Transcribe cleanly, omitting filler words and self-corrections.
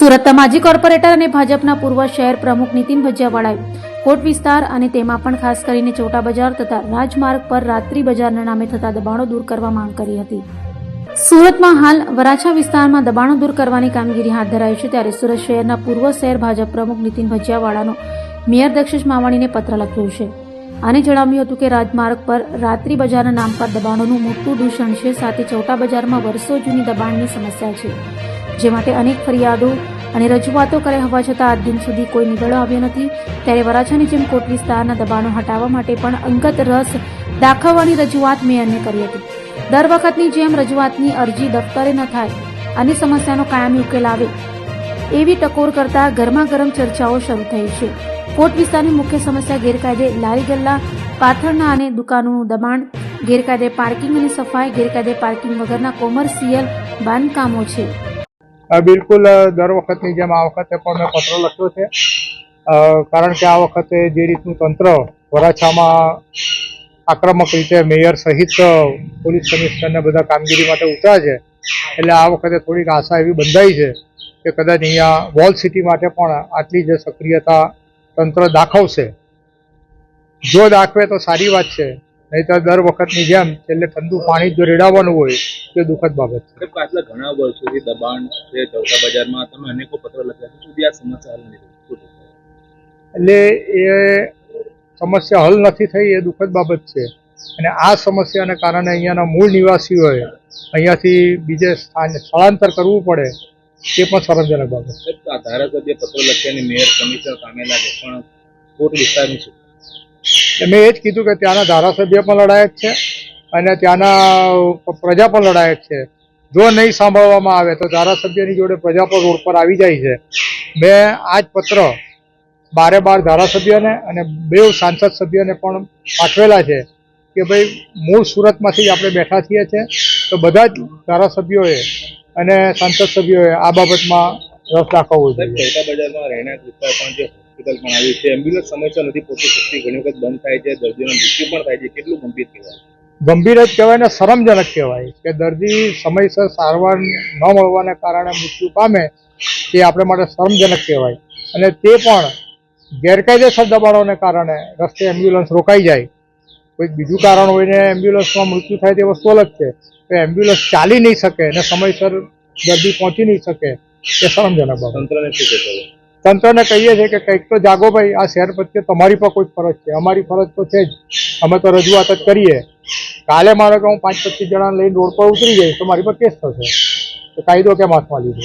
સુરતના માજી કોર્પોરેટર અને ભાજપના પૂર્વ શહેર પ્રમુખ નીતિન ભજીયાવાળાએ કોટ વિસ્તાર અને તેમાં પણ ખાસ કરીને ચોટા બજાર તથા રાજમાર્ગ પર રાત્રિ બજારના નામે થતા દબાણો દૂર કરવા માંગ કરી હતી। સુરતમાં હાલ વરાછા વિસ્તારમાં દબાણો દૂર કરવાની કામગીરી હાથ ધરાઈ છે, ત્યારે સુરત શહેરના પૂર્વ શહેર ભાજપ પ્રમુખ નીતિન ભજીયાવાળાનો મેયર દક્ષેશ માવાણીને પત્ર લખ્યો છે। આને જણાવ્યું હતું કે રાજમાર્ગ પર રાત્રિ બજારના નામ પર દબાણોનું મોટું દૂષણ છે, સાથે ચોટા બજારમાં વર્ષો જૂની દબાણની સમસ્યા છે, જે માટે અનેક ફરિયાદો અને રજૂઆતો કર્યા હોવા છતાં આજ દિન સુધી કોઈ નિવેડો આવ્યો નથી। ત્યારે વરાછાની જેમ કોટ વિસ્તારના દબાણો હટાવવા માટે પણ અંગત રસ દાખવવાની રજૂઆત મેયરને કરી હતી। દર વખતની જેમ રજૂઆતની અરજી દફતરે ન થાય અને સમસ્યાનો કાયમી ઉકેલ આવે એવી ટકોર કરતા ગરમાગરમ ચર્ચાઓ શરૂ થઈ છે। કોટ વિસ્તારની મુખ્ય સમસ્યા ગેરકાયદે લારી ગલ્લા પાથરના અને દુકાનોનું દબાણ, ગેરકાયદે પાર્કિંગ અને સફાઈ, ગેરકાયદે પાર્કિંગ વગરના કોમર્શિયલ બાંધકામો છે। બિલકુલ દર વખતની જેમ આ વખતે પણ મેં પત્ર લખ્યો છે, કારણ કે આ વખતે જે રીતનું તંત્ર વરાછામાં આક્રમક રીતે મેયર સહિત પોલીસ કમિશનરને બધા કામગીરી માટે ઉતર્યા છે, એટલે આ વખતે થોડીક આશા એવી બંધાઈ છે કે કદાચ અહીંયા વોલ સિટી માટે પણ આટલી જ સક્રિયતા તંત્ર દાખવશે। જો દાખવે તો સારી વાત છે, નહીં તો દર વખતની જેમ છેલ્લે ઠંડુ પાણી જો રેડાવવાનું હોય તે દુઃખદ બાબત છે। પાછલા ઘણા વર્ષોથી દબાણ છે ચોટા બજારમાં, તમે અનેકો પત્ર લખ્યા છે, સુધી આ સમસ્યા હલ નથી થઈ, એટલે એ સમસ્યા હલ નથી થઈ એ દુઃખદ બાબત છે, અને આ સમસ્યાને કારણે અહીંયાના મૂળ નિવાસીઓએ અહીંયાથી બીજે સ્થળાંતર કરવું પડે તે પણ શરમજનક બાબત છે। ધારાસભ્ય પત્ર લખ્યા અને મેયર કમિશનર સામે લાગે, પણ કોટ વિસ્તારની છે, મેં એ જ કીધું કે ત્યાંના ધારાસભ્ય પણ લડાયક છે અને ત્યાંના પ્રજા પણ લડાયક છે। જો નહીં સાંભળવામાં આવે તો ધારાસભ્યની જોડે પ્રજા પણ રોડ પર આવી જાય છે। મેં આ જ પત્ર 12 ધારાસભ્યને અને 2 સાંસદ સભ્યને પણ પાઠવેલા છે કે ભાઈ મૂળ સુરતમાંથી જ આપણે બેઠા છીએ તો બધા જ ધારાસભ્યોએ અને સાંસદ સભ્યોએ આ બાબતમાં રસ દાખવવો જોઈએ। ચોટા બજારમાં રહેણાંક વિસ્તાર પણ જે હોસ્પિટલ પણ આવી છે, એમ્બ્યુલન્સ સમયસર નથી પહોંચી શકતી, ઘણી વખત બંધ થાય છે, દર્દીઓના મૃત્યુ પણ થાય છે, કેટલું ગંભીર કહેવાય? ગંભીર જ કહેવાય ને શરમજનક કહેવાય કે દર્દી સમયસર સારવાર ન મળવાને કારણે મૃત્યુ પામે, તે આપણે માટે શરમજનક કહેવાય। અને તે પણ ગેરકાયદેસર દબાણોને કારણે રસ્તે એમ્બ્યુલન્સ રોકાઈ જાય, કોઈક બીજું કારણ હોય ને એમ્બ્યુલન્સમાં મૃત્યુ થાય તે વસ્તુ અલગ છે, તો એમ્બ્યુલન્સ ચાલી નહીં શકે અને સમયસર દર્દી પહોંચી નહીં શકે તે શરમજનક બાબત। તંત્રને શું કહેશો? તંત્રને કહીએ છીએ કે કંઈક તો જાગો ભાઈ, આ શહેર પ્રત્યે તમારી પર કોઈ ફરજ છે, અમારી ફરજ તો છે જ, અમે તો રજૂઆત જ કરીએ। કાલે મારો કે હું 5-25 જણા લઈને રોડ પર ઉતરી જઈશ તો મારી પર કેસ થશે, તો કાયદો કેમ હાથમાં લીધો?